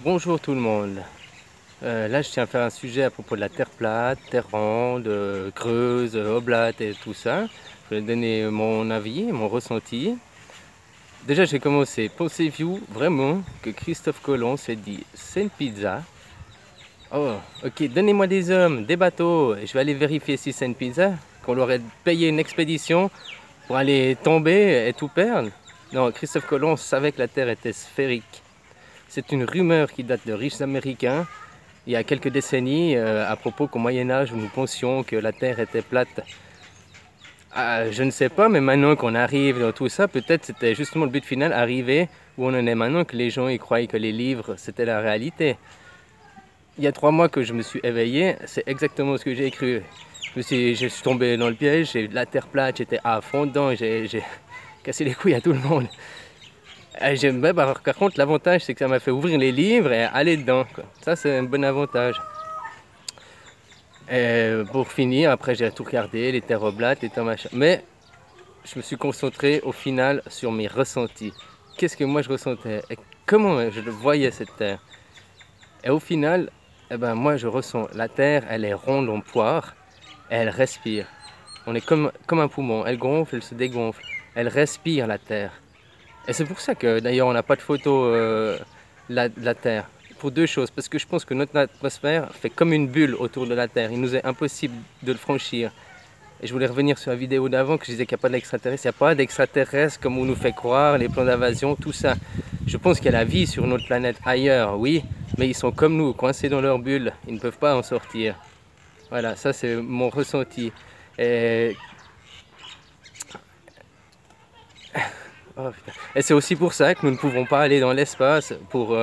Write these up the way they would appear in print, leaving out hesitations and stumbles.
Bonjour tout le monde. Là, je tiens à faire un sujet à propos de la Terre plate, Terre ronde, creuse, oblate et tout ça. Je vais donner mon avis, mon ressenti. Déjà, j'ai commencé. Pensez-vous vraiment que Christophe Colomb s'est dit c'est une pizza? Oh, ok, donnez-moi des hommes, des bateaux, et je vais aller vérifier si c'est une pizza. Qu'on leur ait payé une expédition pour aller tomber et tout perdre? Non, Christophe Colomb savait que la Terre était sphérique. C'est une rumeur qui date de riches Américains, il y a quelques décennies, à propos qu'au Moyen-Âge, nous pensions que la Terre était plate. Je ne sais pas, mais maintenant qu'on arrive dans tout ça, peut-être c'était justement le but final, arriver où on en est maintenant, que les gens y croyaient que les livres, c'était la réalité. Il y a 3 mois que je me suis éveillé, c'est exactement ce que j'ai cru. Je suis tombé dans le piège, j'ai la Terre plate, j'étais à fond dedans, j'ai cassé les couilles à tout le monde. Par contre, l'avantage, c'est que ça m'a fait ouvrir les livres et aller dedans, quoi. Ça, c'est un bon avantage. Et pour finir, après, j'ai tout regardé, les terres oblates, les terres machin. Mais je me suis concentré au final sur mes ressentis. Qu'est-ce que moi je ressentais et comment je voyais cette terre. Et au final, eh ben, moi je ressens la terre, elle est ronde en poire et elle respire. On est comme un poumon, elle gonfle, elle se dégonfle, elle respire la terre. Et c'est pour ça que d'ailleurs on n'a pas de photo de la Terre. Pour 2 choses. Parce que je pense que notre atmosphère fait comme une bulle autour de la Terre. Il nous est impossible de le franchir. Et je voulais revenir sur la vidéo d'avant que je disais qu'il n'y a pas d'extraterrestres. Il n'y a pas d'extraterrestres comme on nous fait croire, les plans d'invasion, tout ça. Je pense qu'il y a la vie sur notre planète ailleurs, oui. Mais ils sont comme nous, coincés dans leur bulle. Ils ne peuvent pas en sortir. Voilà, ça c'est mon ressenti. Et oh, et c'est aussi pour ça que nous ne pouvons pas aller dans l'espace pour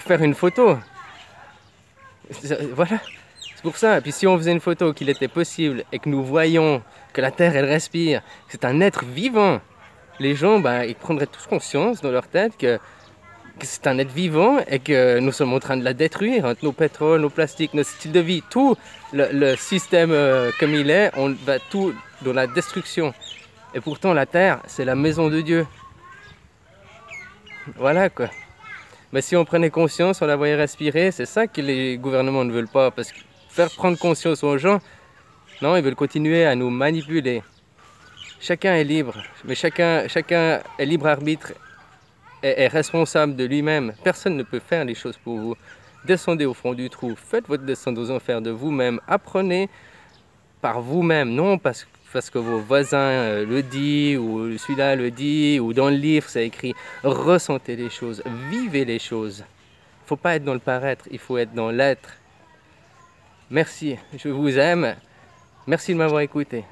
faire une photo. Voilà, c'est pour ça. Et puis si on faisait une photo qu'il était possible et que nous voyons que la Terre, elle respire, que c'est un être vivant, les gens, ils prendraient tous conscience dans leur tête que c'est un être vivant et que nous sommes en train de la détruire. Entre nos pétroles, nos plastiques, notre style de vie, tout le système comme il est, on va tout dans la destruction. Et pourtant, la Terre, c'est la maison de Dieu. Voilà quoi. Mais si on prenait conscience, on la voyait respirer, c'est ça que les gouvernements ne veulent pas. Parce que faire prendre conscience aux gens, non, ils veulent continuer à nous manipuler. Chacun est libre, mais chacun est libre arbitre et est responsable de lui-même. Personne ne peut faire les choses pour vous. Descendez au fond du trou, faites votre descente aux enfers de vous-même, apprenez par vous-même, non parce que vos voisins le disent, ou celui-là le dit, ou dans le livre c'est écrit. Ressentez les choses, vivez les choses. Il ne faut pas être dans le paraître, il faut être dans l'être. Merci, je vous aime. Merci de m'avoir écouté.